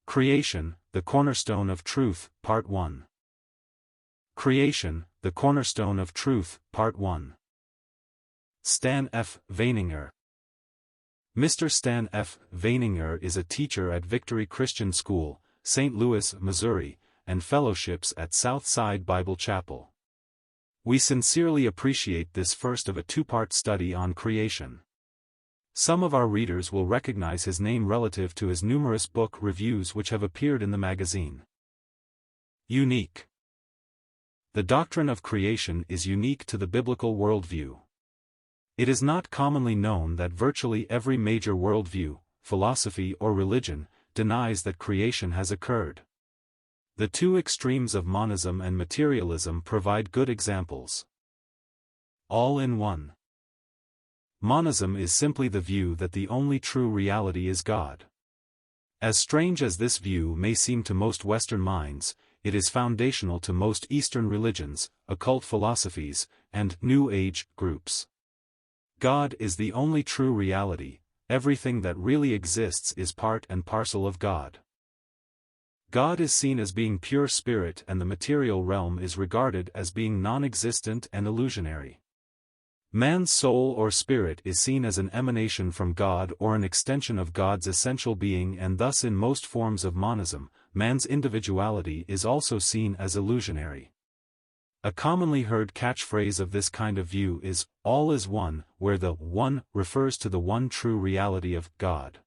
Creation, the Cornerstone of Truth, Part 1. Creation, the Cornerstone of Truth, Part 1. Stan F. Vaininger. Mr. Stan F. Vaininger is a teacher at Victory Christian School, St. Louis, Missouri, and fellowships at Southside Bible Chapel. We sincerely appreciate this first of a two-part study on creation. Some of our readers will recognize his name relative to his numerous book reviews which have appeared in the magazine. Unique. The doctrine of creation is unique to the biblical worldview. It is not commonly known that virtually every major worldview, philosophy or religion, denies that creation has occurred. The two extremes of monism and materialism provide good examples. All in one. Monism is simply the view that the only true reality is God. As strange as this view may seem to most Western minds, it is foundational to most Eastern religions, occult philosophies, and New Age groups. God is the only true reality. Everything that really exists is part and parcel of God. God is seen as being pure spirit and the material realm is regarded as being non-existent and illusionary. Man's soul or spirit is seen as an emanation from God or an extension of God's essential being, and thus in most forms of monism, man's individuality is also seen as illusionary. A commonly heard catchphrase of this kind of view is, "All is one," where the one refers to the one true reality of God.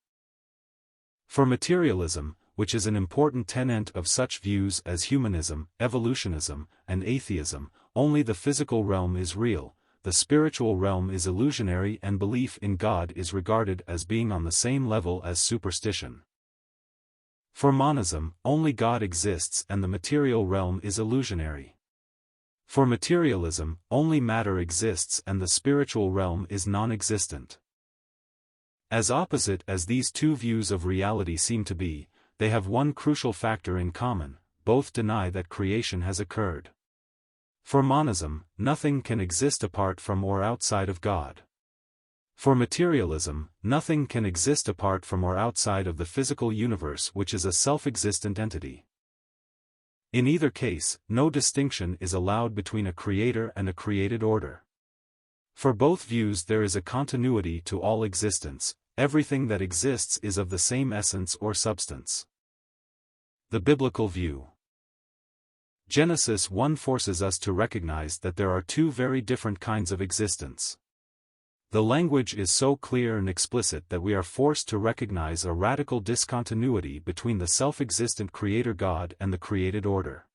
For materialism, which is an important tenet of such views as humanism, evolutionism, and atheism, only the physical realm is real, the spiritual realm is illusionary, and belief in God is regarded as being on the same level as superstition. For monism, only God exists and the material realm is illusionary. For materialism, only matter exists and the spiritual realm is non-existent. As opposite as these two views of reality seem to be, they have one crucial factor in common: both deny that creation has occurred. For monism, nothing can exist apart from or outside of God. For materialism, nothing can exist apart from or outside of the physical universe, which is a self-existent entity. In either case, no distinction is allowed between a creator and a created order. For both views there is a continuity to all existence. Everything that exists is of the same essence or substance. The biblical view. Genesis 1 forces us to recognize that there are two very different kinds of existence. The language is so clear and explicit that we are forced to recognize a radical discontinuity between the self-existent Creator God and the created order.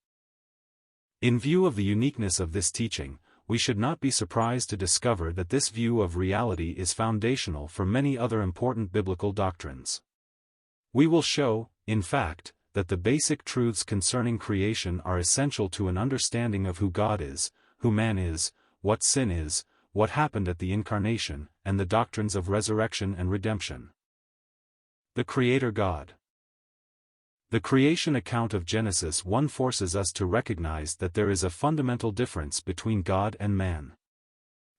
In view of the uniqueness of this teaching, we should not be surprised to discover that this view of reality is foundational for many other important biblical doctrines. We will show, in fact, that the basic truths concerning creation are essential to an understanding of who God is, who man is, what sin is, what happened at the Incarnation, and the doctrines of resurrection and redemption. The Creator God. The creation account of Genesis 1 forces us to recognize that there is a fundamental difference between God and man.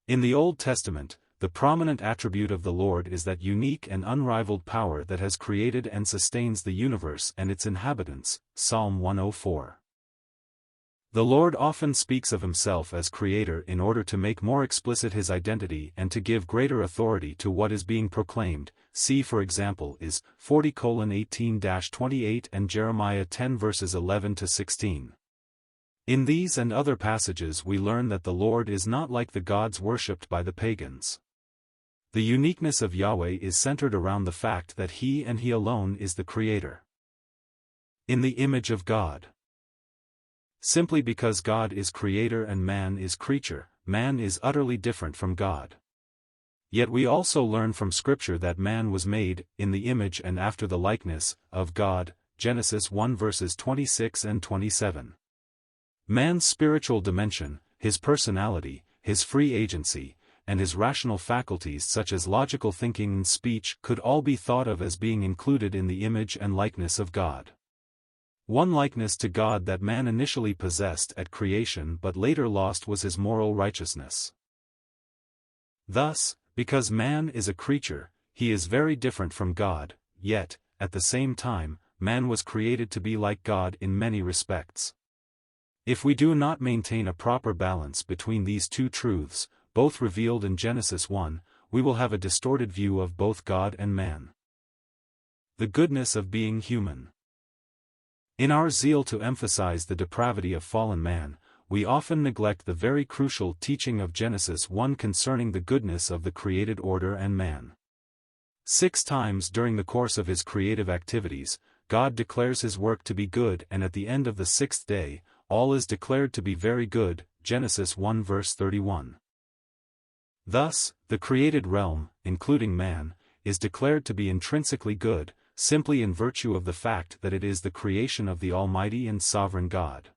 In the Old Testament, the prominent attribute of the Lord is that unique and unrivaled power that has created and sustains the universe and its inhabitants, Psalm 104. The Lord often speaks of himself as Creator in order to make more explicit his identity and to give greater authority to what is being proclaimed. See for example is 40:18-28 and Jeremiah 10 verses 11-16. In these and other passages we learn that the Lord is not like the gods worshipped by the pagans. The uniqueness of Yahweh is centered around the fact that He and He alone is the Creator. In the image of God. Simply because God is Creator and man is creature, man is utterly different from God. Yet we also learn from Scripture that man was made, in the image and after the likeness, of God, Genesis 1 verses 26 and 27. Man's spiritual dimension, his personality, his free agency, and his rational faculties such as logical thinking and speech could all be thought of as being included in the image and likeness of God. One likeness to God that man initially possessed at creation but later lost was his moral righteousness. Thus, because man is a creature, he is very different from God, yet, at the same time, man was created to be like God in many respects. If we do not maintain a proper balance between these two truths, both revealed in Genesis 1, we will have a distorted view of both God and man. The goodness of being human. In our zeal to emphasize the depravity of fallen man, we often neglect the very crucial teaching of Genesis 1 concerning the goodness of the created order and man. 6 times during the course of his creative activities, God declares his work to be good, and at the end of the 6th day, all is declared to be very good, Genesis 1 verse 31. Thus, the created realm, including man, is declared to be intrinsically good, simply in virtue of the fact that it is the creation of the Almighty and Sovereign God.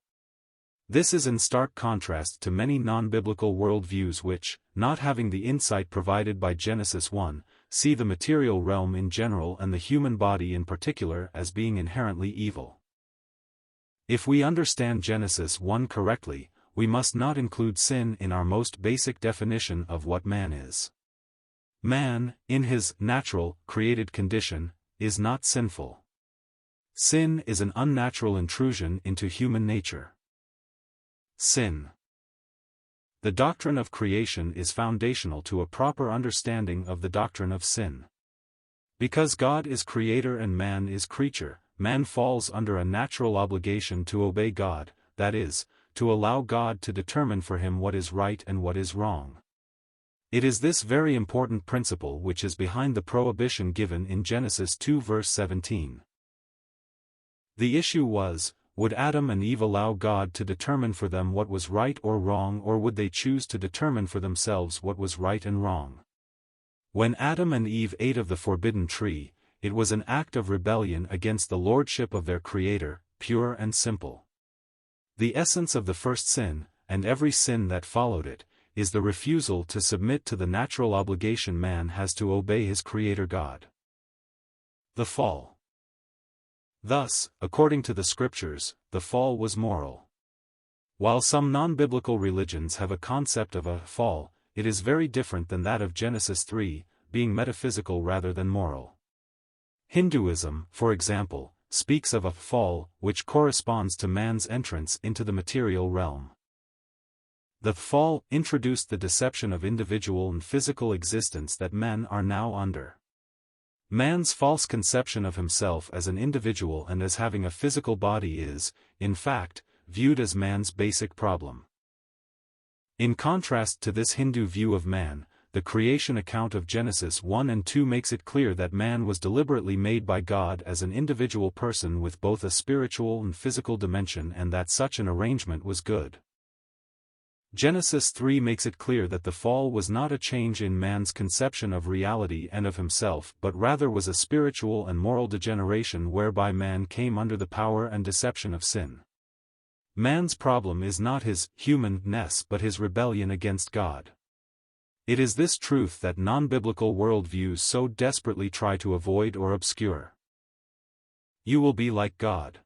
This is in stark contrast to many non-biblical worldviews which, not having the insight provided by Genesis 1, see the material realm in general and the human body in particular as being inherently evil. If we understand Genesis 1 correctly, we must not include sin in our most basic definition of what man is. Man, in his natural, created condition, is not sinful. Sin is an unnatural intrusion into human nature. Sin. The doctrine of creation is foundational to a proper understanding of the doctrine of sin. Because God is creator and man is creature, man falls under a natural obligation to obey God, that is, to allow God to determine for him what is right and what is wrong. It is this very important principle which is behind the prohibition given in Genesis 2 verse 17. The issue was, would Adam and Eve allow God to determine for them what was right or wrong, or would they choose to determine for themselves what was right and wrong? When Adam and Eve ate of the forbidden tree, it was an act of rebellion against the lordship of their Creator, pure and simple. The essence of the first sin, and every sin that followed it, is the refusal to submit to the natural obligation man has to obey his Creator God. The fall. Thus, according to the Scriptures, the fall was moral. While some non-biblical religions have a concept of a fall, it is very different than that of Genesis 3, being metaphysical rather than moral. Hinduism, for example, speaks of a fall which corresponds to man's entrance into the material realm. The fall introduced the deception of individual and physical existence that men are now under. Man's false conception of himself as an individual and as having a physical body is, in fact, viewed as man's basic problem. In contrast to this Hindu view of man, the creation account of Genesis 1 and 2 makes it clear that man was deliberately made by God as an individual person with both a spiritual and physical dimension, and that such an arrangement was good. Genesis 3 makes it clear that the fall was not a change in man's conception of reality and of himself, but rather was a spiritual and moral degeneration whereby man came under the power and deception of sin. Man's problem is not his humanness but his rebellion against God. It is this truth that non-biblical worldviews so desperately try to avoid or obscure. You will be like God.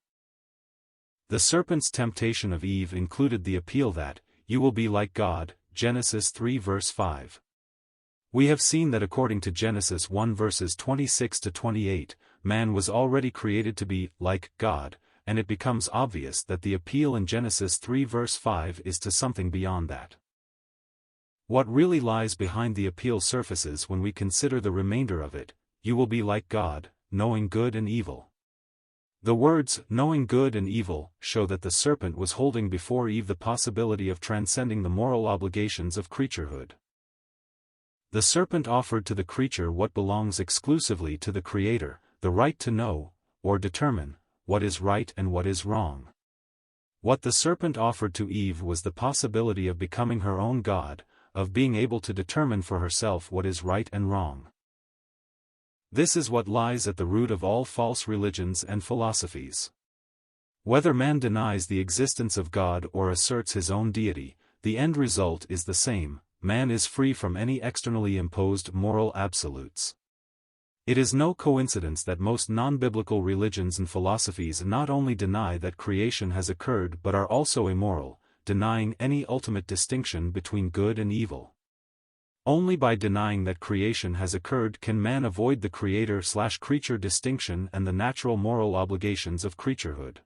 The serpent's temptation of Eve included the appeal that, you will be like God, Genesis 3 verse 5. We have seen that according to Genesis 1 verses 26 to 28, man was already created to be like God, and it becomes obvious that the appeal in Genesis 3 verse 5 is to something beyond that. What really lies behind the appeal surfaces when we consider the remainder of it: you will be like God, knowing good and evil. The words, knowing good and evil, show that the serpent was holding before Eve the possibility of transcending the moral obligations of creaturehood. The serpent offered to the creature what belongs exclusively to the Creator, the right to know, or determine, what is right and what is wrong. What the serpent offered to Eve was the possibility of becoming her own God, of being able to determine for herself what is right and wrong. This is what lies at the root of all false religions and philosophies. Whether man denies the existence of God or asserts his own deity, the end result is the same: man is free from any externally imposed moral absolutes. It is no coincidence that most non-biblical religions and philosophies not only deny that creation has occurred but are also immoral, denying any ultimate distinction between good and evil. Only by denying that creation has occurred can man avoid the creator-slash-creature distinction and the natural moral obligations of creaturehood.